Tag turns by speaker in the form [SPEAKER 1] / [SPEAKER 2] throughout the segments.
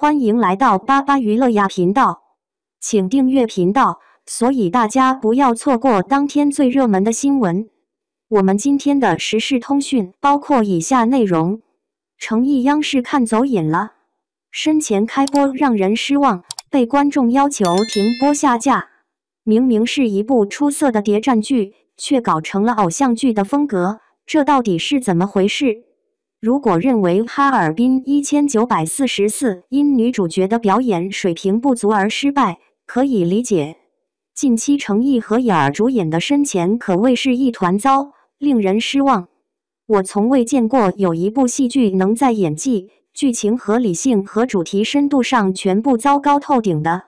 [SPEAKER 1] 欢迎来到巴巴娱乐呀频道，请订阅频道，所以大家不要错过当天最热门的新闻。我们今天的时事通讯包括以下内容：诚意央视看走眼了，深前开播让人失望，被观众要求停播下架。明明是一部出色的谍战剧，却搞成了偶像剧的风格，这到底是怎么回事？如果认为哈尔滨1944因女主角的表演水平不足而失败，可以理解。近期程毅和颖儿主演的深前可谓是一团糟，令人失望。我从未见过有一部戏剧能在演技、剧情合理性和主题深度上全部糟糕透顶的。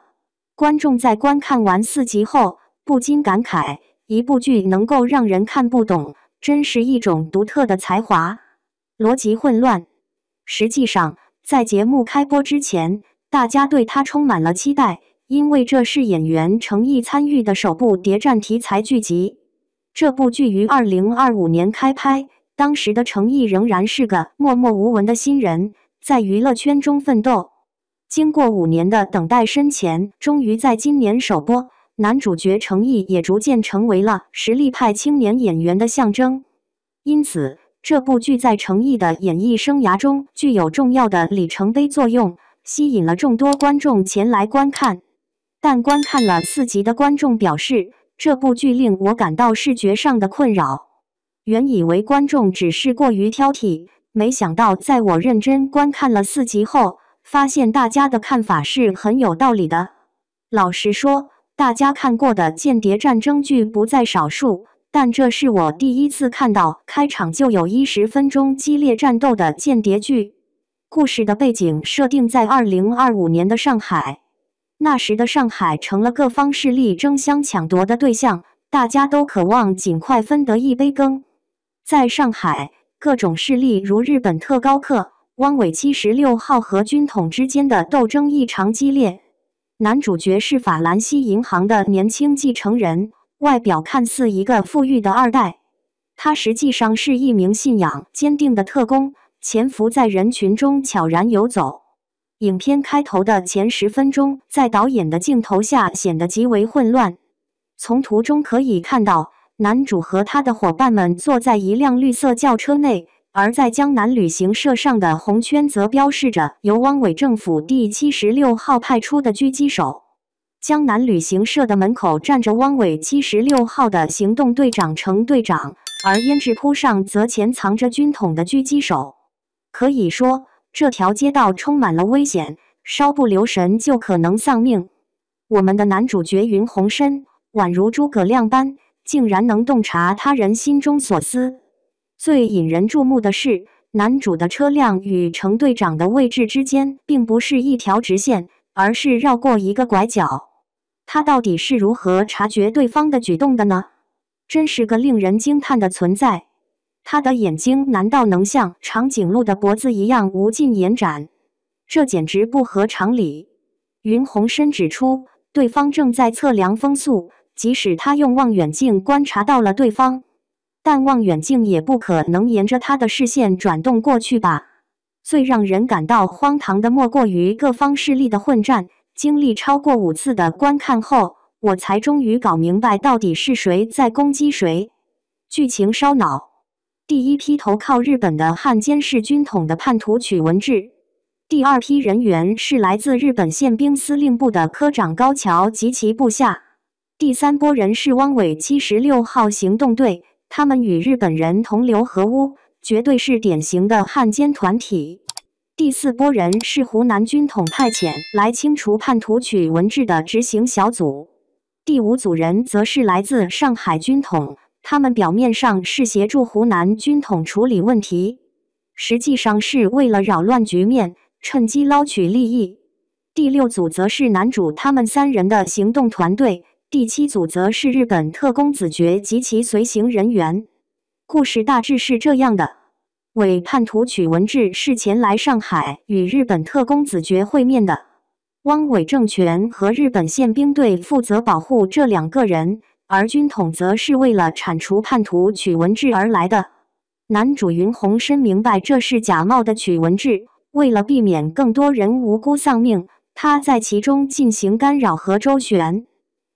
[SPEAKER 1] 观众在观看完4集后，不禁感慨，一部剧能够让人看不懂，真是一种独特的才华。逻辑混乱。实际上，在节目开播之前，大家对它充满了期待，因为这是演员程毅参与的首部谍战题材剧集。这部剧于2025年开拍，当时的程毅仍然是个默默无闻的新人，在娱乐圈中奋斗。经过5年的等待深前，终于在今年首播，男主角程毅也逐渐成为了实力派青年演员的象征。因此，这部剧在程毅的演艺生涯中具有重要的里程碑作用，吸引了众多观众前来观看。但观看了4集的观众表示，这部剧令我感到视觉上的困扰。原以为观众只是过于挑剔，没想到在我认真观看了4集后，发现大家的看法是很有道理的。老实说，大家看过的间谍战争剧不在少数，但这是我第一次看到开场就有10分钟激烈战斗的间谍剧。故事的背景设定在2025年的上海，那时的上海成了各方势力争相抢夺的对象，大家都渴望尽快分得一杯羹。在上海，各种势力如日本特高课、汪伪76号和军统之间的斗争异常激烈。男主角是法兰西银行的年轻继承人，外表看似一个富裕的二代，他实际上是一名信仰坚定的特工，潜伏在人群中悄然游走。影片开头的前10分钟，在导演的镜头下显得极为混乱。从图中可以看到，男主和他的伙伴们坐在一辆绿色轿车内，而在江南旅行社上的红圈则标示着由汪伪政府第76号派出的狙击手。江南旅行社的门口站着汪伪76号的行动队长程队长，而胭脂铺上则潜藏着军统的狙击手。可以说，这条街道充满了危险，稍不留神就可能丧命。我们的男主角云鸿深，宛如诸葛亮般，竟然能洞察他人心中所思。最引人注目的是，男主的车辆与程队长的位置之间并不是一条直线，而是绕过一个拐角。他到底是如何察觉对方的举动的呢？真是个令人惊叹的存在。他的眼睛难道能像长颈鹿的脖子一样无尽延展？这简直不合常理。云鸿深指出，对方正在测量风速，即使他用望远镜观察到了对方，但望远镜也不可能沿着他的视线转动过去吧。最让人感到荒唐的莫过于各方势力的混战。经历超过5次的观看后，我才终于搞明白到底是谁在攻击谁。剧情烧脑。第一批投靠日本的汉奸是军统的叛徒曲文志，第2批人员是来自日本宪兵司令部的科长高桥及其部下，第3波人是汪伪76号行动队，他们与日本人同流合污，绝对是典型的汉奸团体。第4波人是湖南军统派遣来清除叛徒曲文志的执行小组，第5组人则是来自上海军统，他们表面上是协助湖南军统处理问题，实际上是为了扰乱局面，趁机捞取利益。第6组则是男主他们3人的行动团队，第7组则是日本特工子爵及其随行人员。故事大致是这样的。伪叛徒曲文志是前来上海与日本特工子爵会面的，汪伪政权和日本宪兵队负责保护这2个人，而军统则是为了铲除叛徒曲文志而来的。男主云鸿深明白这是假冒的曲文志，为了避免更多人无辜丧命，他在其中进行干扰和周旋。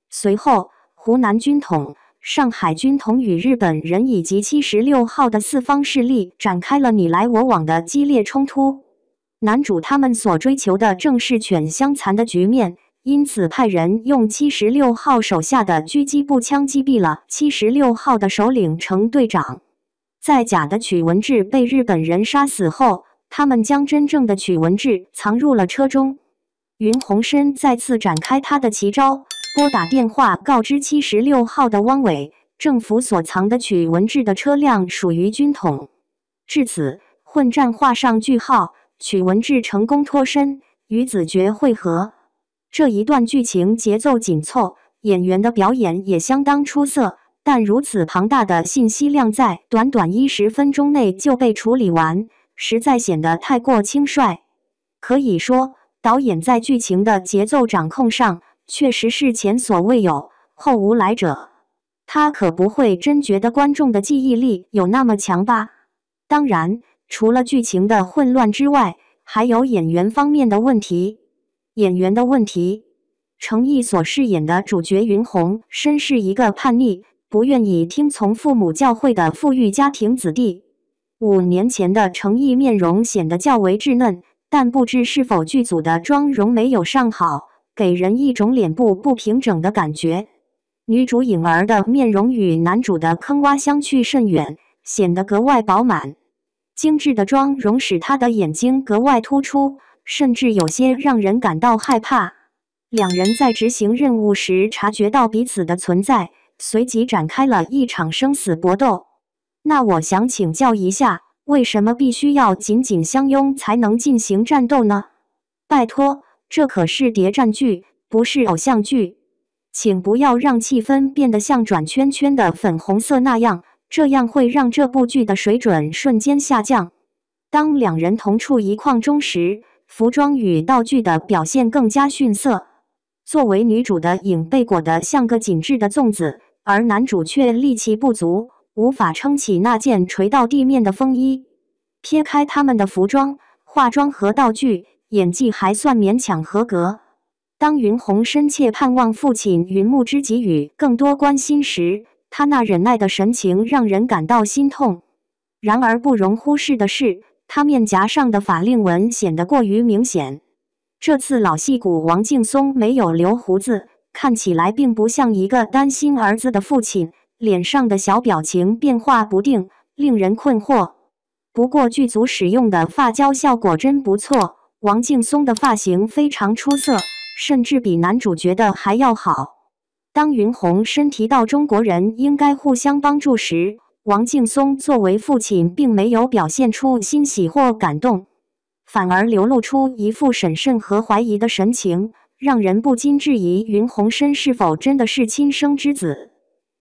[SPEAKER 1] 随后，湖南军统、上海军统与日本人以及76号的四方势力展开了你来我往的激烈冲突。男主他们所追求的正是犬相残的局面，因此派人用76号手下的狙击步枪击毙了76号的首领程队长。在假的曲文志被日本人杀死后，他们将真正的曲文志藏入了车中。云鸿深再次展开他的奇招，拨打电话告知76号的汪伪，政府所藏的曲文志的车辆属于军统。至此，混战画上句号，曲文志成功脱身，与子爵会合。这一段剧情节奏紧凑，演员的表演也相当出色，但如此庞大的信息量在短短10分钟内就被处理完，实在显得太过轻率。可以说，导演在剧情的节奏掌控上确实是前所未有，后无来者。他可不会真觉得观众的记忆力有那么强吧？当然，除了剧情的混乱之外，还有演员方面的问题。演员的问题，程毅所饰演的主角云鸿深是一个叛逆、不愿意听从父母教诲的富裕家庭子弟。5年前的程毅面容显得较为稚嫩，但不知是否剧组的妆容没有上好，给人一种脸部不平整的感觉。女主颖儿的面容与男主的坑洼相去甚远，显得格外饱满。精致的妆容使她的眼睛格外突出，甚至有些让人感到害怕。两人在执行任务时察觉到彼此的存在，随即展开了一场生死搏斗。那我想请教一下，为什么必须要紧紧相拥才能进行战斗呢？拜托，这可是谍战剧，不是偶像剧。请不要让气氛变得像转圈圈的粉红色那样，这样会让这部剧的水准瞬间下降。当两人同处一框中时，服装与道具的表现更加逊色。作为女主的影被裹得像个紧致的粽子，而男主却力气不足，无法撑起那件垂到地面的风衣。撇开他们的服装、化妆和道具，演技还算勉强合格。当云鸿深切盼望父亲云木之给予更多关心时，他那忍耐的神情让人感到心痛。然而不容忽视的是，他面颊上的法令纹显得过于明显。这次老戏骨王劲松没有留胡子，看起来并不像一个担心儿子的父亲，脸上的小表情变化不定，令人困惑。不过剧组使用的发胶效果真不错，王劲松的发型非常出色，甚至比男主角的还要好。当云鸿深提到中国人应该互相帮助时，王劲松作为父亲并没有表现出欣喜或感动，反而流露出一副审慎和怀疑的神情，让人不禁质疑云鸿深是否真的是亲生之子。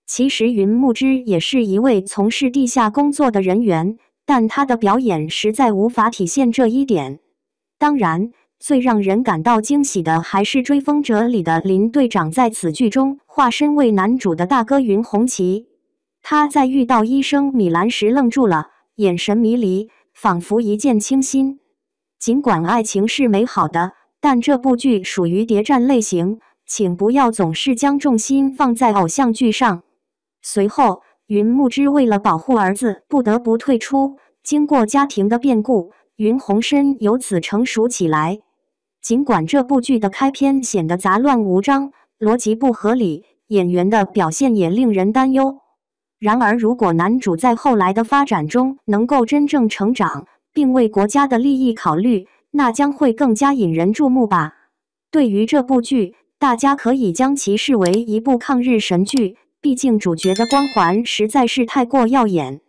[SPEAKER 1] 其实云木之也是一位从事地下工作的人员，但他的表演实在无法体现这一点。当然，最让人感到惊喜的还是《追风者》里的林队长在此剧中化身为男主的大哥云鸿奇。他在遇到医生米兰时愣住了，眼神迷离，仿佛一见倾心。尽管爱情是美好的，但这部剧属于谍战类型，请不要总是将重心放在偶像剧上。随后，云木之为了保护儿子不得不退出，经过家庭的变故，云鸿深由此成熟起来。尽管这部剧的开篇显得杂乱无章，逻辑不合理，演员的表现也令人担忧。然而，如果男主在后来的发展中能够真正成长，并为国家的利益考虑，那将会更加引人注目吧。对于这部剧，大家可以将其视为一部抗日神剧，毕竟主角的光环实在是太过耀眼。